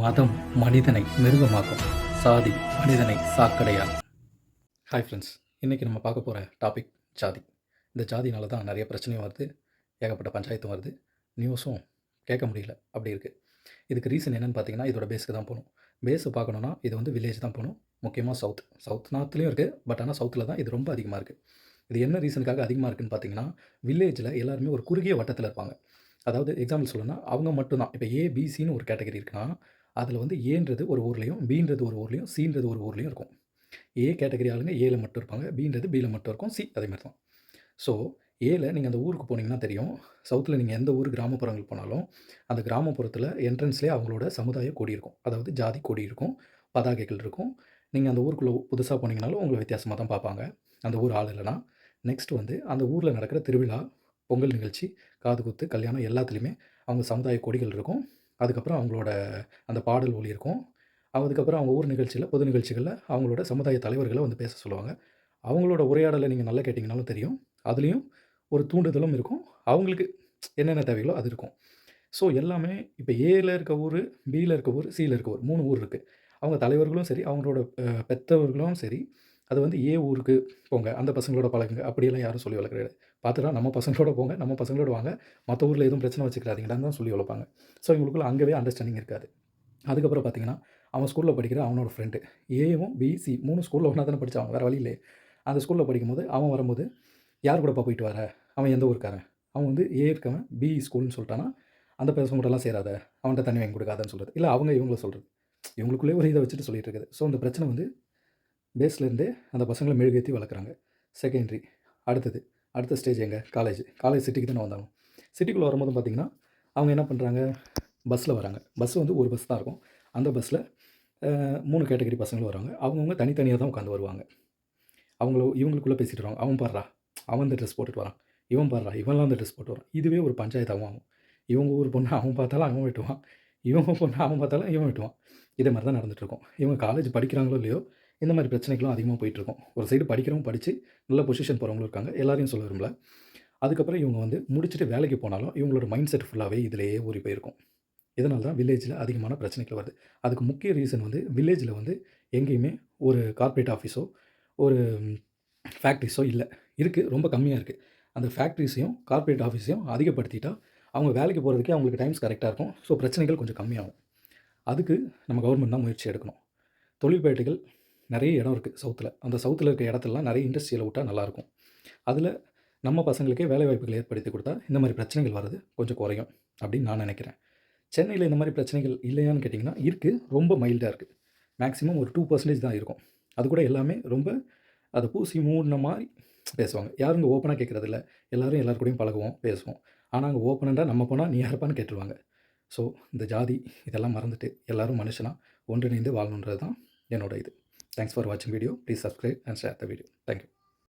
மதம் மனிதனை மிருகமாக்கும், சாதி மனிதனை சாக்கடையாக்கும். ஹாய் ஃப்ரெண்ட்ஸ், இன்றைக்கி நம்ம பார்க்க போகிற டாபிக் ஜாதி. இந்த ஜாதினால தான் நிறைய பிரச்சனையும் வருது, ஏகப்பட்ட பஞ்சாயத்தும் வருது, நியூஸும் கேட்க முடியல அப்படி இருக்குது. இதுக்கு ரீசன் என்னென்னு பார்த்தீங்கன்னா, இதோட பேஸுக்கு தான் போகணும். பேஸை பார்க்கணுன்னா இது வந்து வில்லேஜ் தான் போகணும், முக்கியமாக சவுத் நார்த்லேயும் இருக்குது. பட் ஆனால் சவுத்தில் தான் இது ரொம்ப அதிகமாக இருக்குது. இது என்ன ரீசனுக்காக அதிகமாக இருக்குதுன்னு பார்த்தீங்கன்னா, வில்லேஜில் எல்லாருமே ஒரு குறுகிய வட்டத்தில் இருப்பாங்க. அதாவது எக்ஸாம்பிள் சொல்லணும்னா அவங்க மட்டும்தான். இப்போ ஏபிசின்னு ஒரு கேட்டகரி இருக்குன்னா, அதில் வந்து ஏன்றது ஒரு ஊர்லேயும், பின்றது ஒரு ஊர்லேயும், சின்றது ஒரு ஊர்லேயும் இருக்கும். ஏ கேட்டகரி ஆளுங்க ஏல மட்டும் இருப்பாங்க, பின்றது பியில் மட்டும் இருக்கும், சி அதே மாதிரி தான். ஸோ ஏல நீங்கள் அந்த ஊருக்கு போனீங்கன்னா தெரியும். சவுத்தில் நீங்கள் எந்த ஊர் கிராமப்புறங்கள் போனாலும் அந்த கிராமப்புறத்தில் என்ட்ரன்ஸ்லேயே அவங்களோட சமுதாய கொடி இருக்கும். அதாவது ஜாதி கொடி இருக்கும், பதாகைகள் இருக்கும். நீங்கள் அந்த ஊருக்குள்ளே புதுசாக போனீங்கனாலும் உங்களை வித்தியாசமாக தான் பார்ப்பாங்க, அந்த ஊர் ஆள் இல்லைனா. நெக்ஸ்ட் வந்து அந்த ஊரில் நடக்கிற திருவிழா, பொங்கல் நிகழ்ச்சி, காதுகுத்து, கல்யாணம் எல்லாத்துலேயுமே அவங்க சமுதாய கொடிகள் இருக்கும். அதுக்கப்புறம் அவங்களோட அந்த பாடல் ஒலி இருக்கும். அதுக்கப்புறம் அவங்க ஊர் நிகழ்ச்சியில், பொது நிகழ்ச்சிகளில் அவங்களோட சமுதாய தலைவர்களை வந்து பேச சொல்லுவாங்க. அவங்களோட உரையாடலை நீங்கள் நல்லா கேட்டிங்கனாலும் தெரியும். அதுலேயும் ஒரு தூண்டுதலும் இருக்கும். அவங்களுக்கு என்னென்ன தேவைகளோ அது இருக்கும். ஸோ எல்லாமே இப்போ ஏல இருக்க ஊர், பியில் இருக்க ஊர், சியில் இருக்க ஊர் 3 ஊர் இருக்குது. அவங்க தலைவர்களும் சரி, அவங்களோட பெத்தவர்களும் சரி, அது வந்து ஏ ஊருக்கு போங்க, அந்த பசங்களோட பழகுங்க அப்படியெல்லாம் யாரும் சொல்லி வளர்க்குறது. பார்த்துட்டா நம்ம பசங்களோட போங்க, நம்ம பசங்களோட வாங்க, மற்ற ஊரில் எதுவும் பிரச்சனை வச்சுக்கிறாதீங்கடான்னு தான் சொல்லி வளர்ப்பாங்க. ஸோ இவங்களுக்குள்ள அங்கேயே அண்டர்ஸ்டாண்டிங் இருக்காது. அதுக்கப்புறம் பார்த்தீங்கன்னா, அவன் ஸ்கூலில் படிக்கிற அவனோட ஃப்ரெண்டு ஏவும் பி, சி 3 ஸ்கூலில் ஒன்றா தானே படித்தான், வேறு வழி இல்லையே. அந்த ஸ்கூலில் படிக்கும்போது அவன் வரும்போது, யார் கூடப்பா போயிட்டு வர, அவன் எந்த ஊருக்காரன், அவன் வந்து ஏ இருக்கவன் பி ஸ்கூல்னு சொல்லிட்டானா, அந்த பசங்க கூடலாம் சேராத, அவன்கிட்ட தண்ணி வாங்கி கொடுக்காதன்னு சொல்கிறது. இல்லை அவங்க இவங்கள சொல்கிறது. இவங்களுக்குள்ளே ஒரு இதை வச்சுட்டு சொல்லிட்டு இருக்குது. ஸோ அந்த பிரச்சனை வந்து பேஸ்லேருந்தே அந்த பசங்களை மெழுகேற்றி வளர்க்குறாங்க. செகண்டரி அடுத்த ஸ்டேஜ் எங்கே, காலேஜ் சிட்டிக்கு தானே வந்தாங்க. சிட்டிக்குள்ளே வரும்போது பார்த்திங்கன்னா, அவங்க என்ன பண்ணுறாங்க, பஸ்ஸில் வராங்க. பஸ் வந்து ஒரு பஸ் தான் இருக்கும். அந்த பஸ்ஸில் 3 கேட்டகரி பசங்களும் வருவாங்க. அவங்கவுங்க தனித்தனியாக தான் உட்காந்து வருவாங்க. இவங்களுக்குள்ளே பேசிட்டு வருவாங்க. அவன் பாடுறா, அவன் இந்த ட்ரெஸ் போட்டுட்டு வரான், இவன் பாடுறா, இவன்லாம் அந்த ட்ரெஸ் போட்டு வரான். இதுவே ஒரு பஞ்சாயத்தாகவும் ஆகும். இவங்க ஊர் பொண்ணு அவன் பார்த்தாலும் அவன் வெட்டுவான், இவங்க பொண்ணு அவன் பார்த்தாலும் இவன் வெட்டுவான். இதே மாதிரி தான் நடந்துகிட்ருக்கும். இவங்க காலேஜ் படிக்கிறாங்களோ இல்லையோ, இந்த மாதிரி பிரச்சனைகளும் அதிகமாக போயிட்டுருக்கும். ஒரு சைடு படிக்கிறவங்க படித்து நல்ல பொசிஷன் போகிறவங்களும் இருக்காங்க. எல்லாரையும் சொல்ல விரும்பல. அதுக்கப்புறம் இவங்க வந்து முடிச்சுட்டு வேலைக்கு போனாலும் இவங்களோட மைண்ட் செட் ஃபுல்லாகவே இதிலேயே ஊறி போயிருக்கும். இதனால தான் வில்லேஜில் அதிகமான பிரச்சனைகள் வருது. அதுக்கு முக்கிய ரீசன் வந்து வில்லேஜில் வந்து எங்கேயுமே ஒரு கார்ப்பரேட் ஆஃபீஸோ, ஒரு ஃபேக்ட்ரிஸோ இல்லை. இருக்குது, ரொம்ப கம்மியாக இருக்குது. அந்த ஃபேக்ட்ரிஸையும் கார்ப்பரேட் ஆஃபீஸையும் அதிகப்படுத்திட்டா அவங்க வேலைக்கு போகிறதுக்கே அவங்களுக்கு டைம்ஸ் கரெக்டாக இருக்கும். ஸோ பிரச்சனைகள் கொஞ்சம் கம்மியாகும். அதுக்கு நம்ம கவர்மெண்ட் தான் முயற்சி எடுக்கணும். தொழிற்பேட்டைகள் நிறைய இடம் இருக்குது சவுத்தில். அந்த சவுத்தில் இருக்க இடத்துலலாம் நிறைய இண்டஸ்ட்ரியில் விட்டா நல்லாயிருக்கும். அதில் நம்ம பசங்களுக்கே வேலைவாய்ப்புகள் ஏற்படுத்தி கொடுத்தா இந்த மாதிரி பிரச்சனைகள் வர்றது கொஞ்சம் குறையும் அப்படின்னு நான் நினைக்கிறேன். சென்னையில் இந்த மாதிரி பிரச்சனைகள் இல்லையான்னு கேட்டிங்கன்னா இருக்குது, ரொம்ப மைல்டாக இருக்குது. மேக்ஸிமம் ஒரு 2% தான் இருக்கும். அது கூட எல்லாமே ரொம்ப அதை பூசி மூடின மாதிரி பேசுவாங்க. யாரும் இங்கே ஓப்பனாக கேட்குறதில்ல. எல்லோரும் எல்லாரு கூடயும் பழகுவோம், பேசுவோம். ஆனால் அங்கே ஓப்பனண்டாக நம்ம போனால் நீ யாருப்பான்னு கேட்டுருவாங்க. ஸோ இந்த ஜாதி இதெல்லாம் மறந்துட்டு எல்லோரும் மனுஷனாக ஒன்றிணைந்து வாழணுன்றது தான் என்னோட இது. Thanks for watching video. Please subscribe and share the video. Thank you.